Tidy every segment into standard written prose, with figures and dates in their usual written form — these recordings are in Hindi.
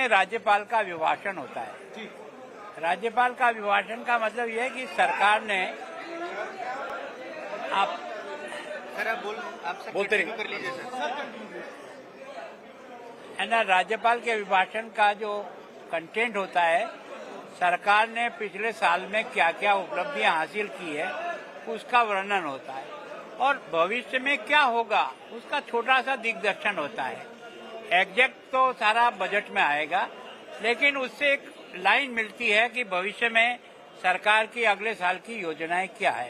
में राज्यपाल का अभिभाषण होता है। राज्यपाल का अभिभाषण का मतलब यह है कि सरकार ने आप बोलते कर लीजिए है ना। राज्यपाल के अभिभाषण का जो कंटेंट होता है, सरकार ने पिछले साल में क्या क्या उपलब्धियां हासिल की है उसका वर्णन होता है, और भविष्य में क्या होगा उसका छोटा सा दिग्दर्शन होता है। एग्जैक्ट तो सारा बजट में आएगा, लेकिन उससे एक लाइन मिलती है कि भविष्य में सरकार की अगले साल की योजनाएं क्या है।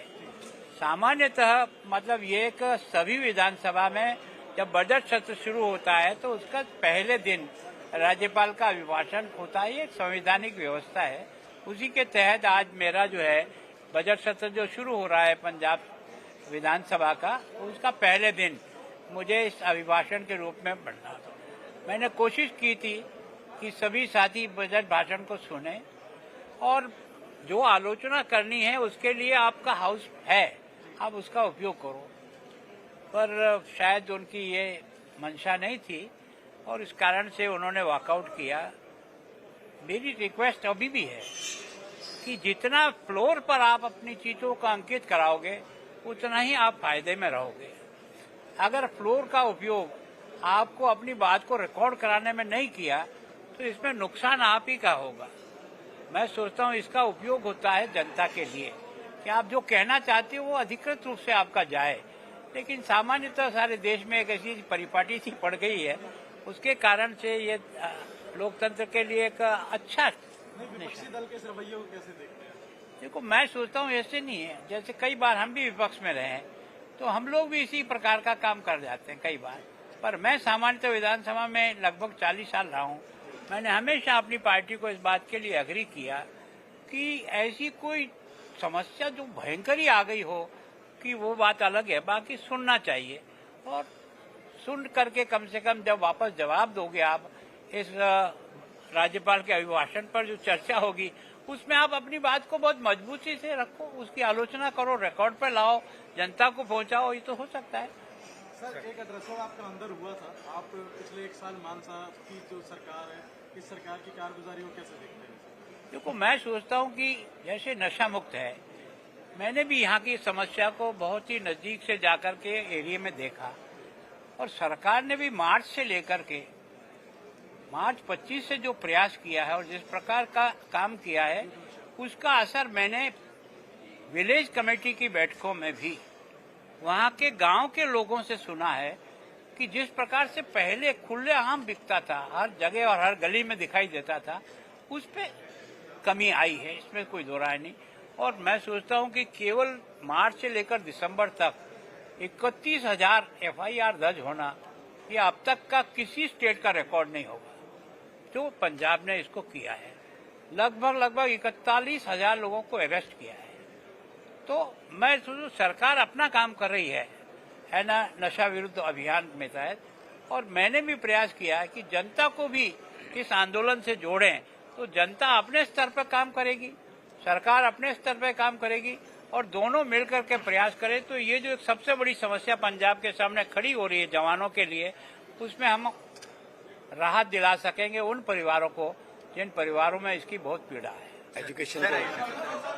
सामान्यतः मतलब ये एक सभी विधानसभा में जब बजट सत्र शुरू होता है तो उसका पहले दिन राज्यपाल का अभिभाषण होता है। ये संवैधानिक व्यवस्था है, उसी के तहत आज मेरा जो है बजट सत्र जो शुरू हो रहा है पंजाब विधानसभा का, उसका पहले दिन मुझे इस अभिभाषण के रूप में पढ़ना था। मैंने कोशिश की थी कि सभी साथी बजट भाषण को सुने और जो आलोचना करनी है उसके लिए आपका हाउस है, आप उसका उपयोग करो, पर शायद उनकी ये मंशा नहीं थी और इस कारण से उन्होंने वॉकआउट किया। मेरी रिक्वेस्ट अभी भी है कि जितना फ्लोर पर आप अपनी चीजों का अंकित कराओगे उतना ही आप फायदे में रहोगे। अगर फ्लोर का उपयोग आपको अपनी बात को रिकॉर्ड कराने में नहीं किया तो इसमें नुकसान आप ही का होगा। मैं सोचता हूँ इसका उपयोग होता है जनता के लिए कि आप जो कहना चाहते हो वो अधिकृत रूप से आपका जाए, लेकिन सामान्यतः सारे देश में एक ऐसी परिपाटी सी पड़ गई है, उसके कारण से ये लोकतंत्र के लिए एक अच्छा विपक्षी दल के इस रवैये को कैसे देखते हैं? देखो, मैं सोचता हूँ ऐसे नहीं है। जैसे कई बार हम भी विपक्ष में रहे हैं तो हम लोग भी इसी प्रकार का काम कर जाते हैं कई बार, पर मैं सामान्यतः विधानसभा में लगभग 40 साल रहा हूँ। मैंने हमेशा अपनी पार्टी को इस बात के लिए अग्री किया कि ऐसी कोई समस्या जो भयंकर ही आ गई हो कि वो बात अलग है, बाकी सुनना चाहिए और सुन करके कम से कम जब वापस जवाब दोगे आप इस राज्यपाल के अभिभाषण पर जो चर्चा होगी उसमें आप अपनी बात को बहुत मजबूती से रखो, उसकी आलोचना करो, रिकॉर्ड पर लाओ, जनता को पहुंचाओ, ये तो हो सकता है। सर, एक एड्रेसर आपका अंदर हुआ था, आप पिछले 1 साल मानसा की जो सरकार है, इस सरकार की कारगुजारी को कैसे देखते हैं? देखो, मैं सोचता हूँ कि जैसे नशा मुक्त है, मैंने भी यहाँ की समस्या को बहुत ही नजदीक से जाकर के एरिया में देखा और सरकार ने भी मार्च से लेकर के मार्च 25 से जो प्रयास किया है और जिस प्रकार का काम किया है उसका असर मैंने विलेज कमेटी की बैठकों में भी वहाँ के गांव के लोगों से सुना है कि जिस प्रकार से पहले खुलेआम बिकता था, हर जगह और हर गली में दिखाई देता था, उस पे कमी आई है, इसमें कोई दो राय नहीं। और मैं सोचता हूँ कि केवल मार्च से लेकर दिसंबर तक 31,000 FIR दर्ज होना ये अब तक का किसी स्टेट का रिकॉर्ड नहीं होगा। जो पंजाब ने इसको किया है, लगभग 41,000 लोगों को अरेस्ट किया है। तो मैं सोचूं सरकार अपना काम कर रही है ना, नशा विरुद्ध अभियान में तहत, और मैंने भी प्रयास किया है कि जनता को भी इस आंदोलन से जोड़ें, तो जनता अपने स्तर पर काम करेगी, सरकार अपने स्तर पर काम करेगी और दोनों मिलकर के प्रयास करें तो ये जो एक सबसे बड़ी समस्या पंजाब के सामने खड़ी हो रही है जवानों के लिए, उसमें हम राहत दिला सकेंगे उन परिवारों को जिन परिवारों में इसकी बहुत पीड़ा है। एजुकेशन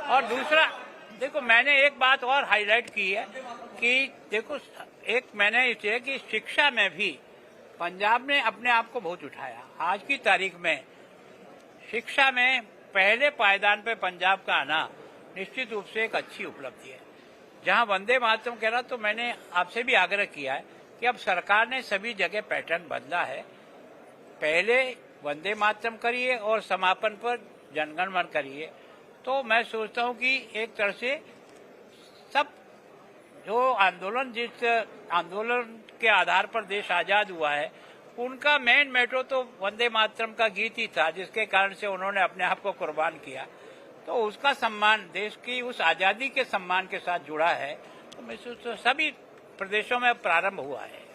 और दूसरा, देखो, मैंने एक बात और हाईलाइट की है कि देखो, एक मैंने इसे कि शिक्षा में भी पंजाब ने अपने आप को बहुत उठाया। आज की तारीख में शिक्षा में पहले पायदान पे पंजाब का आना निश्चित रूप से एक अच्छी उपलब्धि है। जहां वंदे मातरम कह रहा, तो मैंने आपसे भी आग्रह किया है कि अब सरकार ने सभी जगह पैटर्न बदला है। पहले वंदे मातरम करिए और समापन पर जनगण मन करिए, तो मैं सोचता हूं कि एक तरह से सब जो आंदोलन, जिस आंदोलन के आधार पर देश आजाद हुआ है, उनका मेन मेट्रो तो वंदे मातरम का गीत ही था, जिसके कारण से उन्होंने अपने आप को कुर्बान किया। तो उसका सम्मान, देश की उस आजादी के सम्मान के साथ जुड़ा है। तो मैं सोचता हूं सभी प्रदेशों में प्रारंभ हुआ है।